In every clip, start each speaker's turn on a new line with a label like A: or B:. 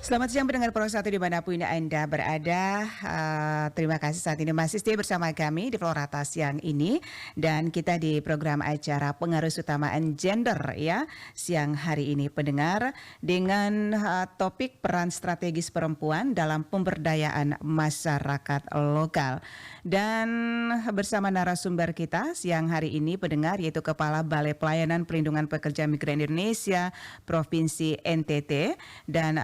A: Selamat siang pendengar Pro 1 dimanapun Anda berada. Terima kasih saat ini masih stay bersama kami di Florata siang ini. Dan kita di program acara pengaruh utamaan gender ya siang hari ini pendengar. Dengan topik peran strategis perempuan dalam pemberdayaan masyarakat lokal. Dan bersama narasumber kita siang hari ini pendengar yaitu Kepala Balai Pelayanan Perlindungan Pekerja Migran Indonesia Provinsi NTT. Dan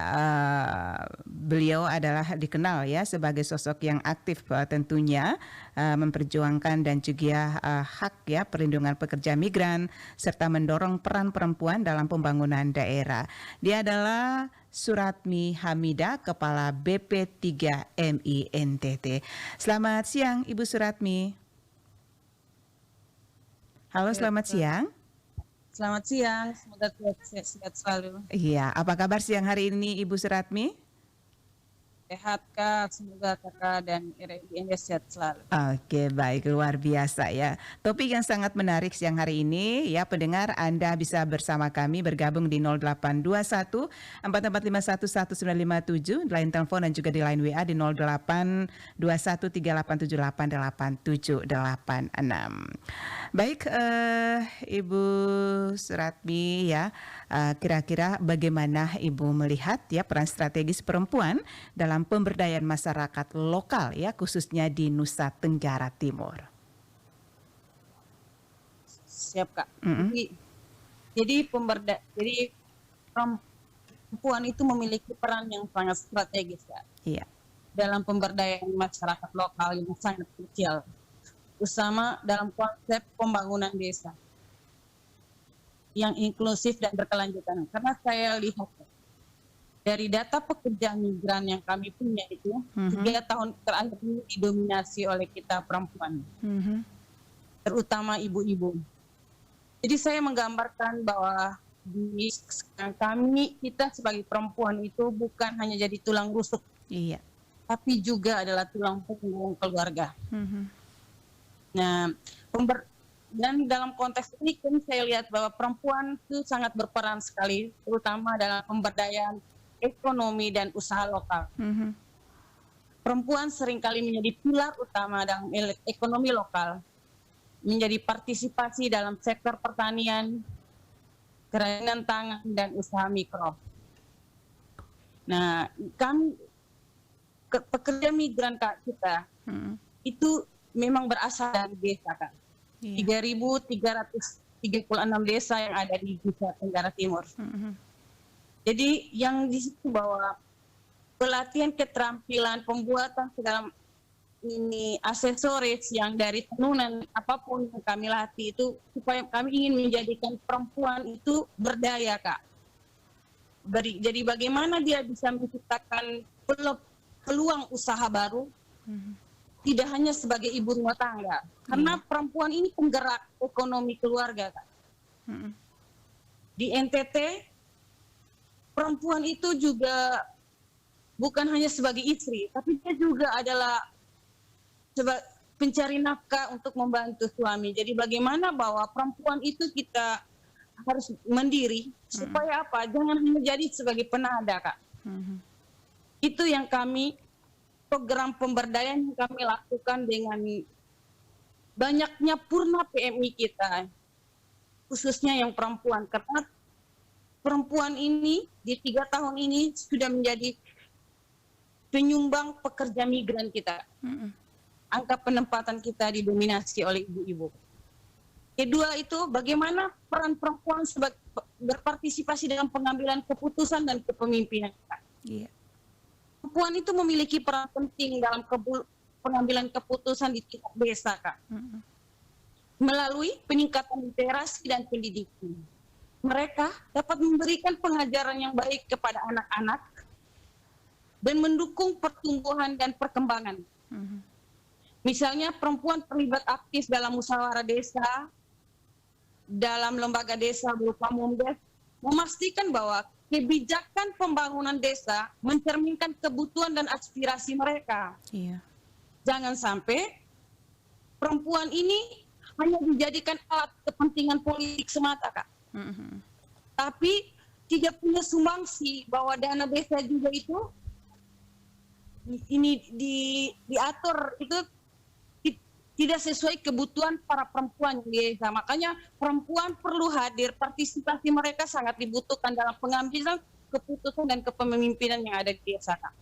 A: beliau adalah dikenal ya sebagai sosok yang aktif tentunya memperjuangkan dan juga hak ya perlindungan pekerja migran serta mendorong peran perempuan dalam pembangunan daerah. Dia adalah Suratmi Hamidah, Kepala BP3MI NTT. Selamat siang Ibu Suratmi. Halo, selamat siang.
B: Selamat siang, semoga sehat selalu.
A: Iya, apa kabar siang hari ini Ibu Suratmi?
B: Sehat Kak, semoga Kakak dan RRI sehat selalu.
A: Oke, baik, luar biasa ya. Topik yang sangat menarik siang hari ini ya pendengar, Anda bisa bersama kami bergabung di 0821 44511957 di line telepon dan juga di line WA di 082138888786. Baik, Ibu Suratmi ya, kira-kira bagaimana Ibu melihat ya peran strategis perempuan dalam pemberdayaan masyarakat lokal ya khususnya di Nusa Tenggara Timur.
B: Siap Kak. Jadi perempuan itu memiliki peran yang sangat strategis Kak.
A: Iya.
B: Dalam pemberdayaan masyarakat lokal yang sangat krusial, terutama dalam konsep pembangunan desa yang inklusif dan berkelanjutan. Karena saya lihat dari data pekerja migran yang kami punya itu 3 tahun terakhir ini didominasi oleh kita perempuan, terutama ibu-ibu. Jadi saya menggambarkan bahwa di kita sebagai perempuan itu bukan hanya jadi tulang rusuk,
A: iya,
B: tapi juga adalah tulang punggung keluarga. Nah, dan dalam konteks ini kan saya lihat bahwa perempuan itu sangat berperan sekali, terutama dalam pemberdayaan ekonomi dan usaha lokal. Perempuan seringkali menjadi pilar utama dalam ekonomi lokal, menjadi partisipasi dalam sektor pertanian, kerajinan tangan, dan usaha mikro. Nah, pekerja migran Kak kita itu memang berasal dari desa Kak. 3.336 desa yang ada di Nusa Tenggara Timur. Jadi yang di situ bahwa pelatihan keterampilan pembuatan segala ini aksesoris yang dari tenunan apapun yang kami latih itu supaya kami ingin menjadikan perempuan itu berdaya Kak. Jadi bagaimana dia bisa menciptakan peluang usaha baru, tidak hanya sebagai ibu rumah tangga, karena perempuan ini penggerak ekonomi keluarga Kak. Di NTT perempuan itu juga bukan hanya sebagai istri, tapi dia juga adalah pencari nafkah untuk membantu suami. Jadi bagaimana bahwa perempuan itu kita harus mandiri, supaya apa? Jangan hanya jadi sebagai penada Kak. Itu yang program pemberdayaan yang kami lakukan dengan banyaknya purna PMI kita, khususnya yang perempuan, karena perempuan ini di 3 tahun ini sudah menjadi penyumbang pekerja migran kita. Angka penempatan kita didominasi oleh ibu-ibu. Kedua itu bagaimana peran perempuan berpartisipasi dalam pengambilan keputusan dan kepemimpinan kita. Perempuan itu memiliki peran penting dalam pengambilan keputusan di tingkat desa Kak. Melalui peningkatan literasi dan pendidikan. Mereka dapat memberikan pengajaran yang baik kepada anak-anak dan mendukung pertumbuhan dan perkembangan. Misalnya perempuan terlibat aktif dalam musyawarah desa, dalam lembaga desa berupa MUMDes, memastikan bahwa kebijakan pembangunan desa mencerminkan kebutuhan dan aspirasi mereka. Jangan sampai perempuan ini hanya dijadikan alat kepentingan politik semata Kak. Tapi tidak punya sumbangsi, bahwa dana desa juga itu ini diatur itu tidak sesuai kebutuhan para perempuan di desa. Makanya perempuan perlu hadir, partisipasi mereka sangat dibutuhkan dalam pengambilan keputusan dan kepemimpinan yang ada di desa, Kak.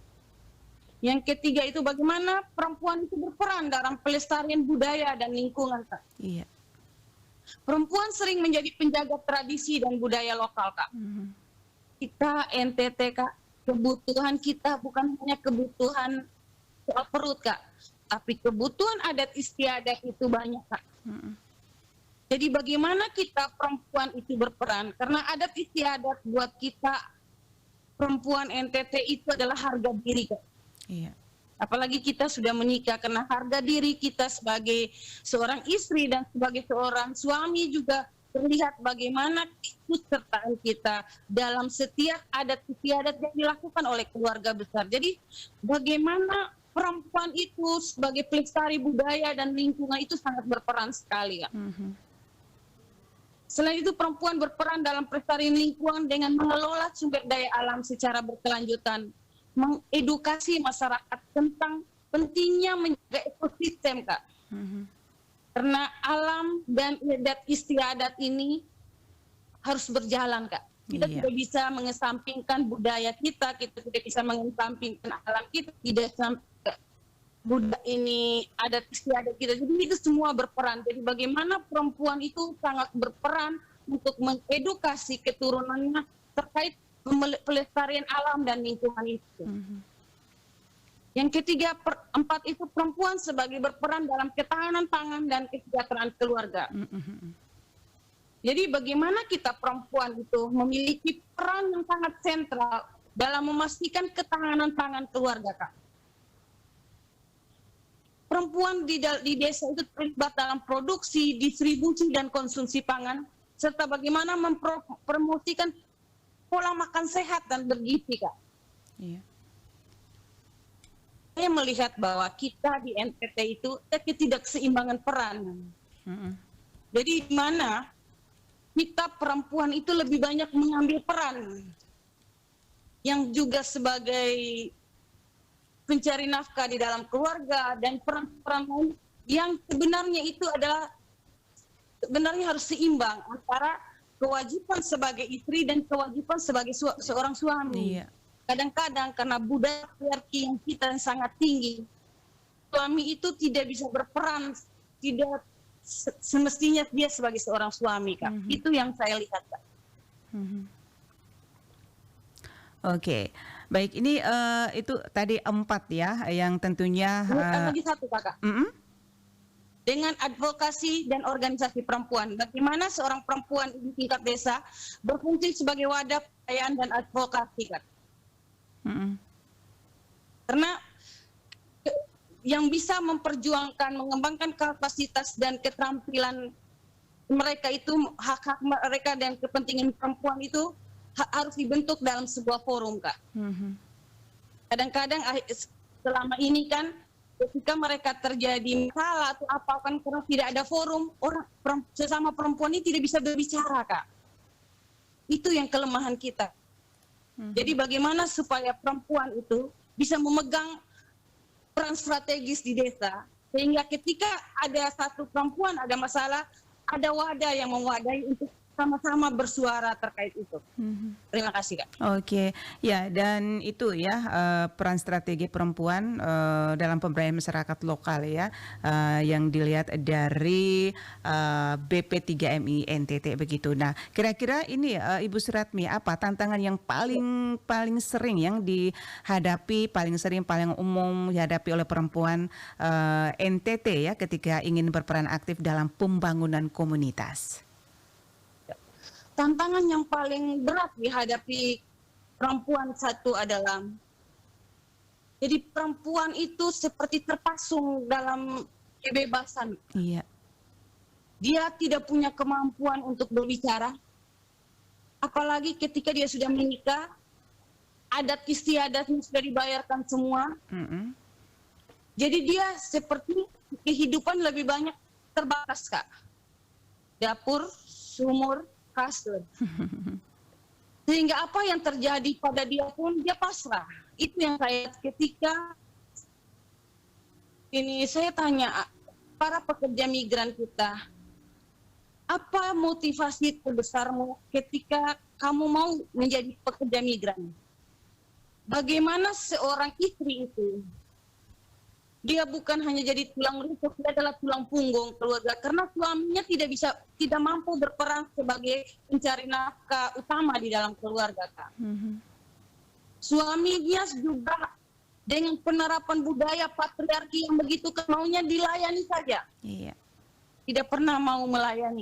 B: Yang ketiga itu bagaimana perempuan itu berperan dalam pelestarian budaya dan lingkungan, Kak.
A: Iya.
B: Perempuan sering menjadi penjaga tradisi dan budaya lokal, Kak. Kita NTT, Kak, kebutuhan kita bukan hanya kebutuhan soal perut, Kak, tapi kebutuhan adat istiadat itu banyak, Kak. Jadi bagaimana kita perempuan itu berperan, karena adat istiadat buat kita perempuan NTT itu adalah harga diri, Kak.
A: Iya.
B: Apalagi kita sudah menikah, karena harga diri kita sebagai seorang istri dan sebagai seorang suami juga terlihat bagaimana keikutsertaan kita dalam setiap adat istiadat yang dilakukan oleh keluarga besar. Jadi bagaimana perempuan itu sebagai pelestari budaya dan lingkungan itu sangat berperan sekali, Kak. Selain itu perempuan berperan dalam pelestarian lingkungan dengan mengelola sumber daya alam secara berkelanjutan, mengedukasi masyarakat tentang pentingnya menjaga ekosistem, Kak. Karena alam dan adat istiadat ini harus berjalan, Kak. Kita tidak bisa mengesampingkan budaya kita tidak bisa mengesampingkan alam kita, tidak sampai budaya ini adat istiadat kita. Jadi itu semua berperan. Jadi bagaimana perempuan itu sangat berperan untuk mengedukasi keturunannya terkait pelestarian alam dan lingkungan itu. Yang ketiga, empat itu perempuan sebagai berperan dalam ketahanan pangan dan kesejahteraan keluarga. Jadi bagaimana kita perempuan itu memiliki peran yang sangat sentral dalam memastikan ketahanan pangan keluarga, Kak. Perempuan di desa itu terlibat dalam produksi, distribusi, dan konsumsi pangan, serta bagaimana mempromosikan pola makan sehat dan bergizi, Kak. Iya. Saya melihat bahwa kita di NTT itu ketidakseimbangan peran. Jadi di mana kita perempuan itu lebih banyak mengambil peran, yang juga sebagai pencari nafkah di dalam keluarga dan peran-peran lain yang sebenarnya itu adalah sebenarnya harus seimbang antara kewajiban sebagai istri dan kewajiban sebagai seorang suami. Iya. Kadang-kadang karena budaya patriarki yang kita yang sangat tinggi, suami itu tidak bisa berperan, tidak semestinya dia sebagai seorang suami, Kak. Itu yang saya lihat, Kak.
A: Oke, baik, ini itu tadi 4 ya, yang tentunya
B: lagi satu, Kakak. Dengan advokasi dan organisasi perempuan, bagaimana seorang perempuan di tingkat desa berfungsi sebagai wadah perayaan dan advokasi, Kak. Karena yang bisa memperjuangkan, mengembangkan kapasitas dan keterampilan mereka itu, hak-hak mereka dan kepentingan perempuan itu harus dibentuk dalam sebuah forum, Kak. Kadang-kadang selama ini kan ketika mereka terjadi masalah atau apa kan karena tidak ada forum, sesama perempuan ini tidak bisa berbicara, Kak. Itu yang kelemahan kita. Jadi bagaimana supaya perempuan itu bisa memegang peran strategis di desa, sehingga ketika ada satu perempuan ada masalah, ada wadah yang mewadahi untuk sama-sama bersuara terkait itu. Terima kasih, Kak.
A: Oke, ya, dan itu ya peran strategi perempuan dalam pemberdayaan masyarakat lokal ya, yang dilihat dari BP3MI NTT begitu. Nah, kira-kira ini Ibu Suratmi, apa tantangan yang paling sering yang dihadapi, paling umum dihadapi oleh perempuan NTT ya ketika ingin berperan aktif dalam pembangunan komunitas?
B: Tantangan yang paling berat dihadapi perempuan satu adalah, jadi perempuan itu seperti terpasung dalam kebebasan.
A: Iya.
B: Dia tidak punya kemampuan untuk berbicara, apalagi ketika dia sudah menikah, adat istiadatnya sudah dibayarkan semua. Jadi dia seperti kehidupan lebih banyak terbatas, Kak. Dapur, sumur, kasur. Sehingga apa yang terjadi pada dia pun dia pasrah. Itu yang saya ketika ini saya tanya para pekerja migran kita, apa motivasi terbesarmu ketika kamu mau menjadi pekerja migran? Bagaimana seorang istri itu, dia bukan hanya jadi tulang rusuk, dia adalah tulang punggung keluarga karena suaminya tidak mampu berperan sebagai pencari nafkah utama di dalam keluarga, Kak. Suaminya juga dengan penerapan budaya patriarki yang begitu maunya dilayani saja.
A: Iya.
B: Tidak pernah mau melayani.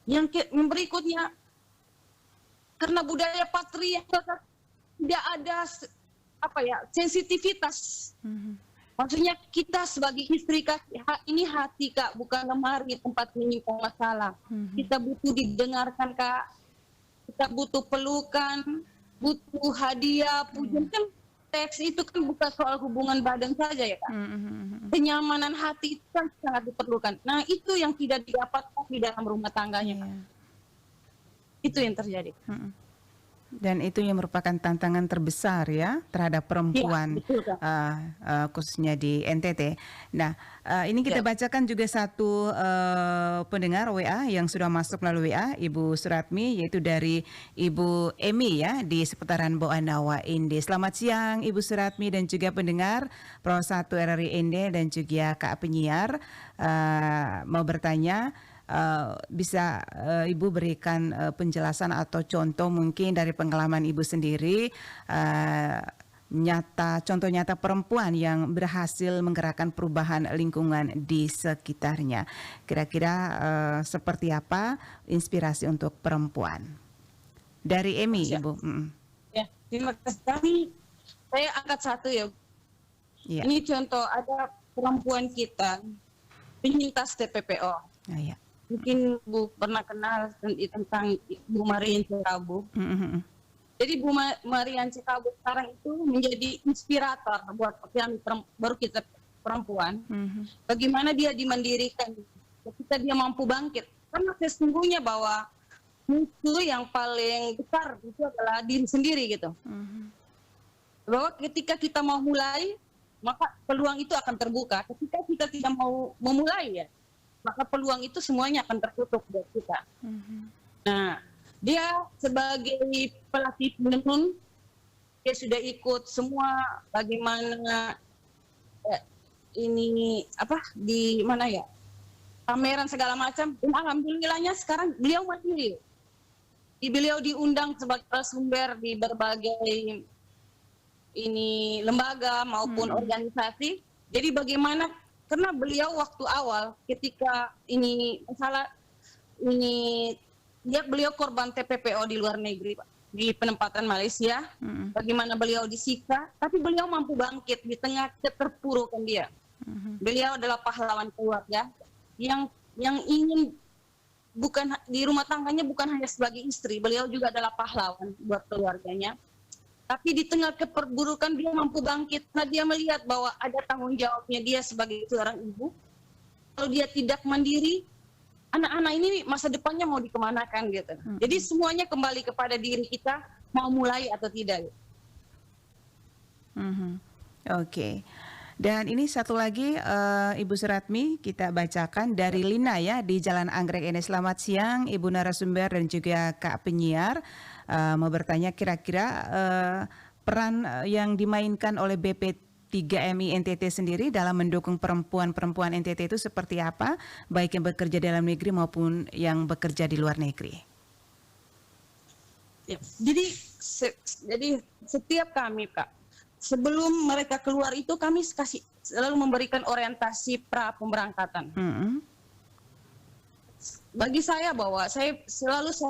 B: Yang berikutnya, karena budaya patriarki tidak ada sensitivitas. Maksudnya kita sebagai istri, Kak, ini hati, Kak, bukan lemari tempat menyimpan masalah. Kita butuh didengarkan, Kak. Kita butuh pelukan, butuh hadiah, pujian. Kan teks itu kan bukan soal hubungan badan saja ya, Kak. Kenyamanan hati itu kan sangat diperlukan. Nah, itu yang tidak didapatkan di dalam rumah tangganya, Kak. Itu yang terjadi.
A: Dan itu yang merupakan tantangan terbesar ya terhadap perempuan, khususnya di NTT. Nah, ini kita bacakan juga satu pendengar WA yang sudah masuk melalui WA, Ibu Suratmi, yaitu dari Ibu Emi ya di seputaran Boanawa Inde. Selamat siang Ibu Suratmi dan juga pendengar Pro 1 RRI Inde dan juga Kak Penyiar. Mau bertanya, bisa Ibu berikan penjelasan atau contoh mungkin dari pengalaman Ibu sendiri, contoh nyata perempuan yang berhasil menggerakkan perubahan lingkungan di sekitarnya. Kira-kira seperti apa inspirasi untuk perempuan? Dari Emi, Ibu.
B: Ya, terima kasih. Saya angkat satu ya. Ini contoh ada perempuan kita penyintas TPPO. Mungkin Bu pernah kenal tentang Bu Marian Cikabu. Jadi Bu Marian Cikabu sekarang itu menjadi inspirator buat kami baru kita perempuan. Bagaimana dia dimandirikan ketika dia mampu bangkit. Karena sesungguhnya bahwa musuh yang paling besar itu adalah diri sendiri gitu. Bahwa ketika kita mau mulai, maka peluang itu akan terbuka. Ketika kita tidak mau memulai ya, maka peluang itu semuanya akan tertutup buat kita. Nah, dia sebagai pelatih penenun, dia sudah ikut semua bagaimana di mana ya, pameran segala macam. Dan alhamdulillahnya sekarang beliau mandiri. Beliau diundang sebagai narasumber di berbagai lembaga maupun organisasi. Jadi bagaimana, karena beliau waktu awal ketika beliau korban TPPO di luar negeri, Pak, di penempatan Malaysia, bagaimana beliau disiksa, tapi beliau mampu bangkit di tengah keterpurukan dia. Beliau adalah pahlawan keluarga yang ingin bukan di rumah tangganya bukan hanya sebagai istri, beliau juga adalah pahlawan buat keluarganya. Tapi di tengah keperburukan dia mampu bangkit karena dia melihat bahwa ada tanggung jawabnya dia sebagai seorang ibu. Kalau dia tidak mandiri, anak-anak ini masa depannya mau dikemanakan gitu. Jadi semuanya kembali kepada diri kita, mau mulai atau tidak.
A: Oke. Dan ini satu lagi Ibu Suratmi kita bacakan dari Lina ya di Jalan Anggrek ini. Selamat siang Ibu narasumber dan juga Kak Penyiar. Mau bertanya kira-kira peran yang dimainkan oleh BP3MI NTT sendiri dalam mendukung perempuan-perempuan NTT itu seperti apa? Baik yang bekerja dalam negeri maupun yang bekerja di luar negeri.
B: Ya, jadi setiap kami, Kak, sebelum mereka keluar itu kami selalu memberikan orientasi pra pemberangkatan. Bagi saya bahwa saya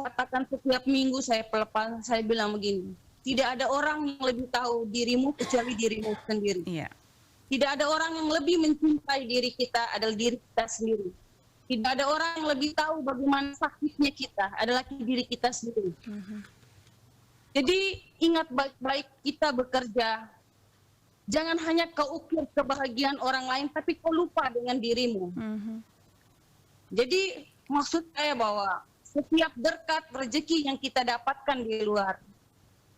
B: katakan setiap minggu saya pelepas, saya bilang begini, tidak ada orang yang lebih tahu dirimu kecuali dirimu sendiri. Tidak ada orang yang lebih mencintai diri kita adalah diri kita sendiri. Tidak ada orang yang lebih tahu bagaimana sakitnya kita adalah diri kita sendiri. Jadi ingat baik-baik kita bekerja. Jangan hanya kau ukir kebahagiaan orang lain, tapi kau lupa dengan dirimu. Jadi maksud saya bahwa setiap berkat rezeki yang kita dapatkan di luar.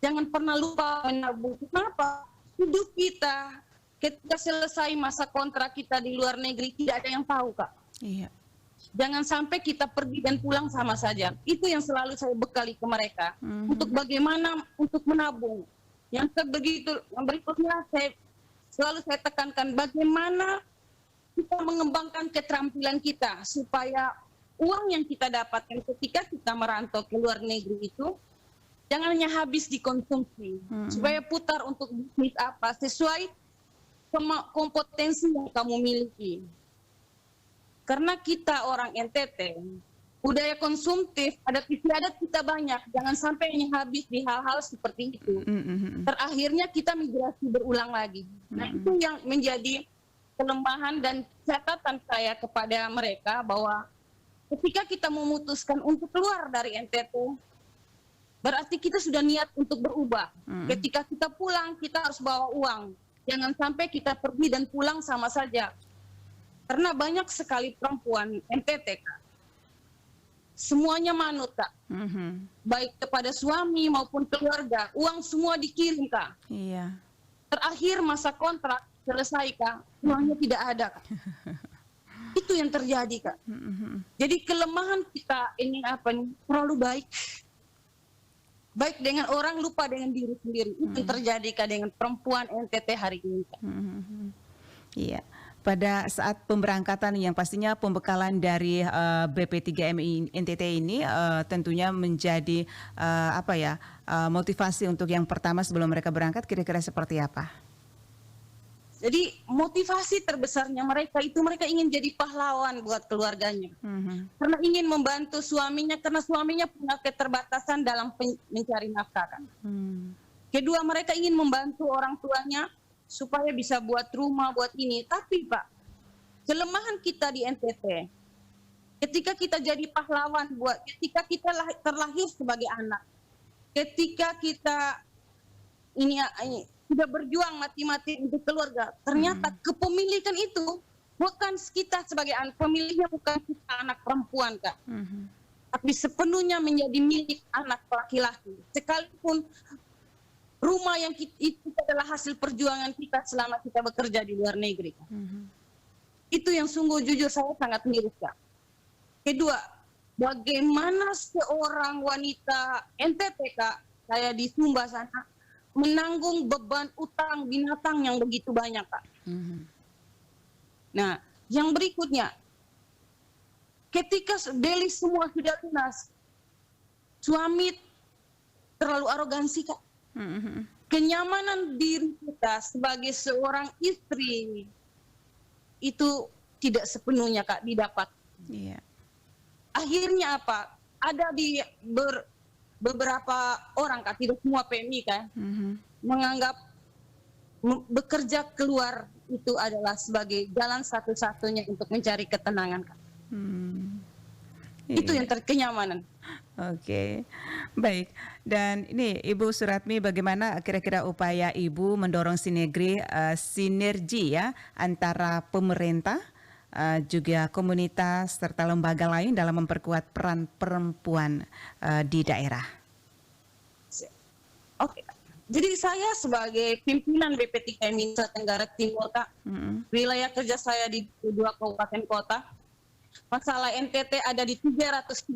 B: Jangan pernah lupa menabung. Kenapa? Hidup kita ketika selesai masa kontrak kita di luar negeri tidak ada yang tahu, Kak.
A: Iya.
B: Jangan sampai kita pergi dan pulang sama saja. Itu yang selalu saya bekali ke mereka. Untuk bagaimana untuk menabung. Yang berikutnya selalu saya tekankan bagaimana kita mengembangkan keterampilan kita supaya uang yang kita dapatkan ketika kita merantau ke luar negeri itu jangan hanya habis dikonsumsi, supaya putar untuk bisnis apa sesuai kompetensi yang kamu miliki. Karena kita orang NTT, budaya konsumtif, adat istiadat kita banyak, jangan sampai ini habis di hal-hal seperti itu. Terakhirnya kita migrasi berulang lagi. Nah, itu yang menjadi kelemahan dan catatan saya kepada mereka bahwa ketika kita memutuskan untuk keluar dari NTT, berarti kita sudah niat untuk berubah. Ketika kita pulang, kita harus bawa uang. Jangan sampai kita pergi dan pulang sama saja. Karena banyak sekali perempuan NTT, Kak. Semuanya manut, Kak. Baik kepada suami maupun keluarga. Uang semua dikirim, Kak.
A: Iya.
B: Terakhir masa kontrak selesai, Kak. Uangnya tidak ada, Kak. Itu yang terjadi, Kak. Jadi kelemahan kita ini apa nih? Terlalu baik. Baik dengan orang, lupa dengan diri sendiri. Itu yang terjadi, Kak, dengan perempuan NTT hari ini, Kak.
A: Iya. Pada saat pemberangkatan yang pastinya pembekalan dari BP3MI NTT ini tentunya menjadi motivasi untuk yang pertama sebelum mereka berangkat, kira-kira seperti apa?
B: Jadi motivasi terbesarnya mereka itu mereka ingin jadi pahlawan buat keluarganya. Karena ingin membantu suaminya, karena suaminya punya keterbatasan dalam mencari nafkah, kan. Kedua, mereka ingin membantu orang tuanya supaya bisa buat rumah, buat ini. Tapi Pak, kelemahan kita di NTT, ketika kita jadi pahlawan, ketika kita terlahir sebagai anak, ketika kita ini sudah berjuang mati-mati untuk keluarga, ternyata kepemilikan itu bukan kita sebagai anak, pemiliknya bukan kita anak perempuan, Kak. Tapi sepenuhnya menjadi milik anak laki-laki. Sekalipun rumah yang itu adalah hasil perjuangan kita selama kita bekerja di luar negeri. Itu yang sungguh jujur saya sangat miris, Kak. Kedua, bagaimana seorang wanita NTT, Kak, saya di Sumba sana, menanggung beban utang binatang yang begitu banyak, Kak. Nah, yang berikutnya, ketika Deli semua sudah lunas, suami terlalu arogansi, Kak. Kenyamanan diri kita sebagai seorang istri itu tidak sepenuhnya, Kak, didapat. Akhirnya apa? Ada di beberapa orang, Kak, tidak semua PMI, kan, menganggap bekerja keluar itu adalah sebagai jalan satu-satunya untuk mencari ketenangan, Kak. Itu yang kenyamanan.
A: Oke, baik. Dan ini Ibu Suratmi, bagaimana kira-kira upaya Ibu mendorong sinergi ya antara pemerintah, juga komunitas serta lembaga lain dalam memperkuat peran perempuan di daerah? Oke,
B: jadi saya sebagai pimpinan BP3MI Nusa Tenggara Timur, Kak, wilayah kerja saya di 2 kabupaten kota. Masalah NTT ada di 336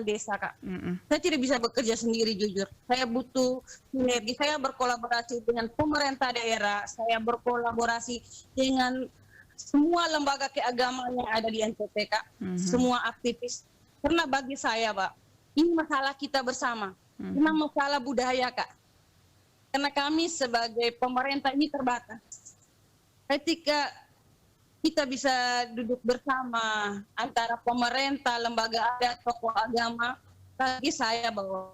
B: desa, Kak. Saya tidak bisa bekerja sendiri, jujur. Saya butuh sinergi. Saya berkolaborasi dengan pemerintah daerah. Saya berkolaborasi dengan semua lembaga keagamaan yang ada di NTT, Kak. Semua aktivis. Karena bagi saya, Pak, ini masalah kita bersama. Ini masalah budaya, Kak. Karena kami sebagai pemerintah ini terbatas. Ketika kita bisa duduk bersama antara pemerintah, lembaga adat, tokoh agama, bagi saya bahwa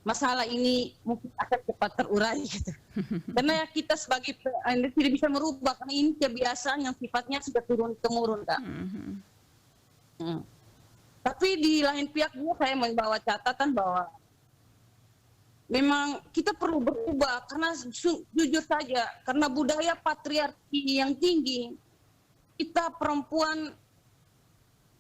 B: masalah ini mungkin akan cepat terurai, gitu. Karena kita sebagai tidak bisa merubah, karena ini kebiasaan yang sifatnya sudah turun-temurun, Kak. Tapi di lain pihak juga saya membawa catatan bahwa memang kita perlu berubah, karena jujur saja, karena budaya patriarki yang tinggi, kita perempuan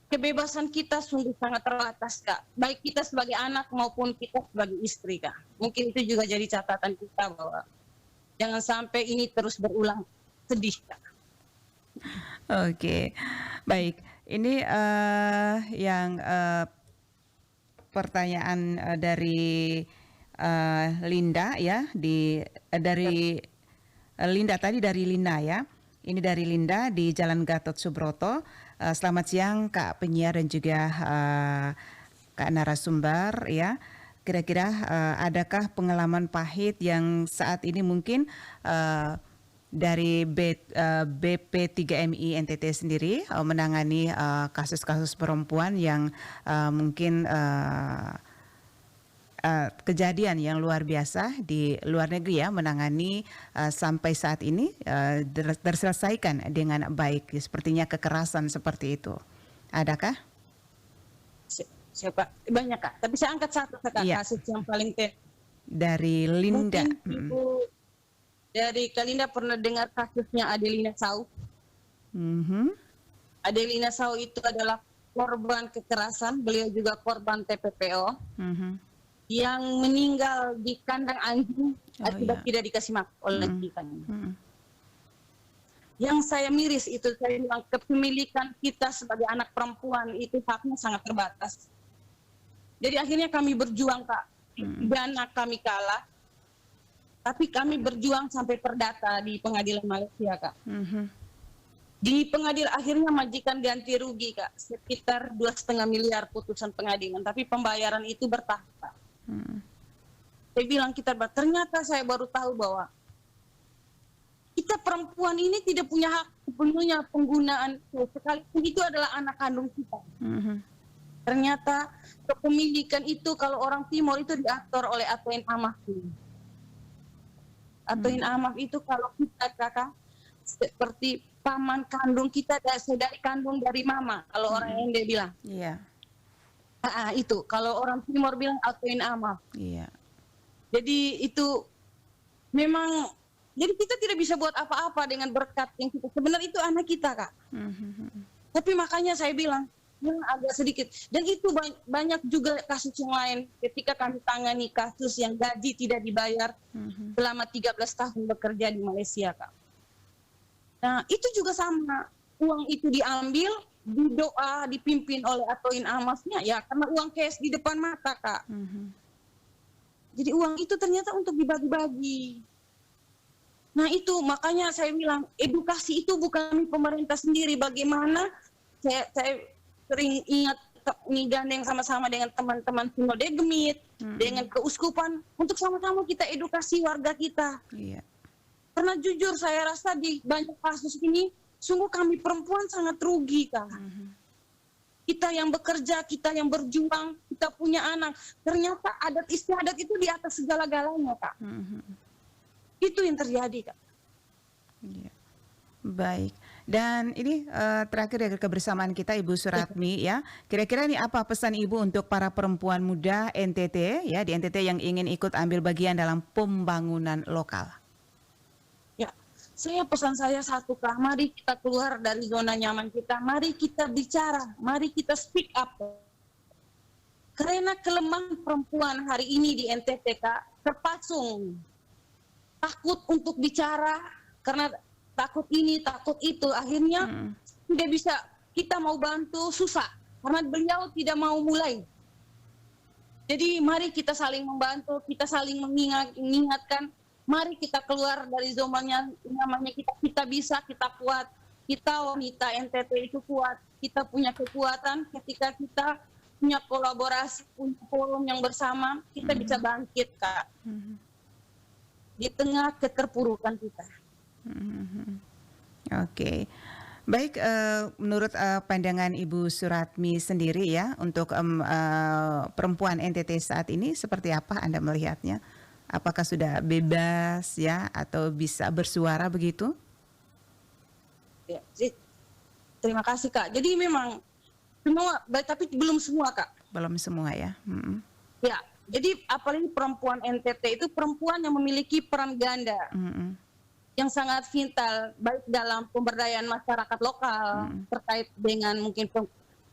B: kebebasan kita sungguh sangat terbatas, Kak. Baik kita sebagai anak maupun kita sebagai istri, Kak. Mungkin itu juga jadi catatan kita bahwa jangan sampai ini terus berulang. Sedih, Kak.
A: Oke, baik. Ini yang pertanyaan dari Linda ya, dari Linda tadi dari Lina ya. Ini dari Linda di Jalan Gatot Subroto. Selamat siang Kak penyiar dan juga Kak narasumber ya. Kira-kira adakah pengalaman pahit yang saat ini mungkin dari BP3MI NTT sendiri menangani kasus-kasus perempuan yang mungkin kejadian yang luar biasa di luar negeri ya, menangani sampai saat ini terselesaikan dengan baik. Sepertinya kekerasan seperti itu. Adakah?
B: Siapa? Banyak, Kak. Tapi saya angkat satu, Kak, kasus yang paling
A: dari Linda.
B: Mungkin Ibu dari Kalinda pernah dengar kasusnya Adelina Sau. Adelina Sau itu adalah korban kekerasan, beliau juga korban TPPO. Yang meninggal di kandang anjing akibat tidak dikasih makan oleh majikannya. Yang saya miris itu, saya bilang kepemilikan kita sebagai anak perempuan itu haknya sangat terbatas. Jadi akhirnya kami berjuang, Kak. Dana kami kalah, tapi kami berjuang sampai perdata di pengadilan Malaysia, Kak. Di pengadilan akhirnya majikan ganti rugi, Kak, sekitar 2,5 miliar putusan pengadilan, tapi pembayaran itu bertahap, Kak. Saya bilang ternyata saya baru tahu bahwa kita perempuan ini tidak punya hak sepenuhnya penggunaan, sekalipun itu adalah anak kandung kita. Ternyata kepemilikan itu kalau orang Timur itu diatur oleh Atuin Amaf. Atuin Amaf itu kalau kita, Kakak, seperti paman kandung kita, saudari kandung dari mama, kalau orang Ende bilang.
A: Iya.
B: Itu kalau orang Timur bilang Atuin Amaf.
A: Iya.
B: Jadi itu memang, jadi kita tidak bisa buat apa-apa dengan berkat yang kita, sebenarnya itu anak kita, Kak. Tapi makanya saya bilang yang agak sedikit, dan itu banyak juga kasus yang lain ketika kami tangani kasus yang gaji tidak dibayar selama 13 tahun bekerja di Malaysia, Kak. Nah itu juga sama, uang itu diambil, didoa, dipimpin oleh Atuin Amafnya ya karena uang cash di depan mata, Kak. Jadi uang itu ternyata untuk dibagi-bagi. Nah itu makanya saya bilang edukasi itu bukan pemerintah sendiri. Bagaimana saya sering ingat gandeng sama-sama dengan teman-teman Sinode Gemit, dengan keuskupan untuk sama-sama kita edukasi warga kita.
A: Iya.
B: Karena jujur saya rasa di banyak kasus ini sungguh kami perempuan sangat rugi, Kak. Kita yang bekerja, kita yang berjuang, kita punya anak. Ternyata adat istiadat itu di atas segala-galanya, Kak. Itu yang terjadi, Kak.
A: Ya. Baik. Dan ini terakhir dari kebersamaan kita Ibu Suratmi ya. Kira-kira ini apa pesan Ibu untuk para perempuan muda NTT ya, di NTT yang ingin ikut ambil bagian dalam pembangunan lokal?
B: Pesan saya satu, Kak, mari kita keluar dari zona nyaman kita, mari kita bicara, mari kita speak up. Karena kelemahan perempuan hari ini di NTT, Kak, terpasung. Takut untuk bicara, karena takut ini, takut itu, akhirnya tidak bisa, kita mau bantu, susah. Karena beliau tidak mau mulai. Jadi mari kita saling membantu, kita saling mengingatkan, mari kita keluar dari zonanya namanya kita bisa, kita kuat. Kita wanita NTT itu kuat. Kita punya kekuatan ketika kita punya kolaborasi, punya forum yang bersama, kita bisa bangkit, Kak. Di tengah keterpurukan kita.
A: Oke. Baik, menurut pandangan Ibu Suratmi sendiri ya, untuk perempuan NTT saat ini seperti apa Anda melihatnya? Apakah sudah bebas ya atau bisa bersuara begitu?
B: Ya, terima kasih, Kak. Jadi memang semua, tapi belum semua, Kak.
A: Belum semua ya.
B: Ya, jadi apalagi perempuan NTT itu perempuan yang memiliki peran ganda yang sangat vital, baik dalam pemberdayaan masyarakat lokal terkait dengan mungkin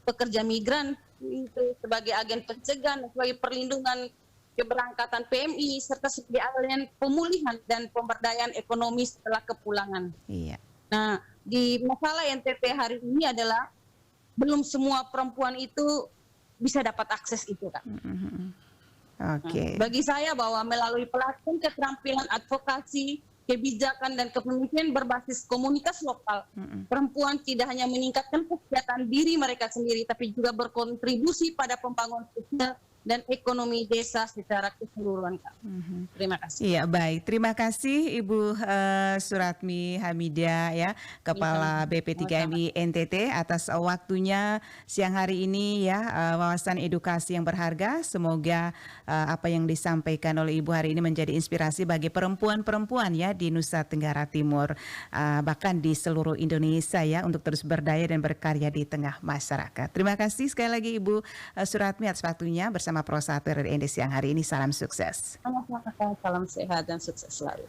B: pekerja migran itu sebagai agen pencegahan, sebagai perlindungan keberangkatan PMI, serta sebagai agen pemulihan dan pemberdayaan ekonomi setelah kepulangan.
A: Iya.
B: Nah, di masalah NTT hari ini adalah belum semua perempuan itu bisa dapat akses itu, Kak.
A: Oke.
B: Bagi saya bahwa melalui pelatihan keterampilan advokasi, kebijakan dan kepemimpinan berbasis komunitas lokal, perempuan tidak hanya meningkatkan kesejahteraan diri mereka sendiri, tapi juga berkontribusi pada pembangunan sosial dan ekonomi desa secara keseluruhan, Kak. Terima kasih.
A: Iya, baik. Terima kasih Ibu Suratmi Hamidah ya, Kepala BP3MI NTT atas waktunya siang hari ini ya, wawasan edukasi yang berharga. Semoga apa yang disampaikan oleh Ibu hari ini menjadi inspirasi bagi perempuan-perempuan ya di Nusa Tenggara Timur, bahkan di seluruh Indonesia ya, untuk terus berdaya dan berkarya di tengah masyarakat. Terima kasih sekali lagi Ibu Suratmi atas waktunya bersama Pro 1 RRI siang hari ini. Salam sukses.
B: Salam sehat dan sukses selalu.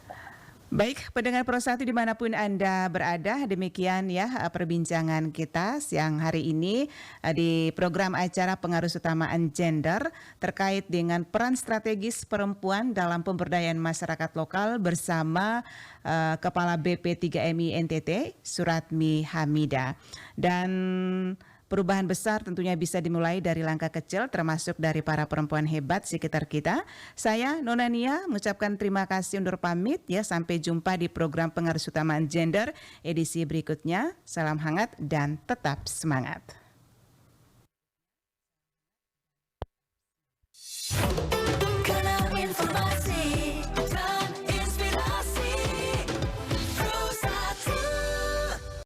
A: Baik, pendengar Pro 1 dimanapun Anda berada, demikian ya perbincangan kita siang hari ini di program acara Pengaruh Utamaan Gender terkait dengan peran strategis perempuan dalam pemberdayaan masyarakat lokal bersama Kepala BP3MI NTT, Suratmi Hamidah. Dan perubahan besar tentunya bisa dimulai dari langkah kecil, termasuk dari para perempuan hebat sekitar kita. Saya Nona Nia mengucapkan terima kasih, undur pamit ya. Sampai jumpa di program Pengaruh Utamaan Gender edisi berikutnya. Salam hangat dan tetap semangat.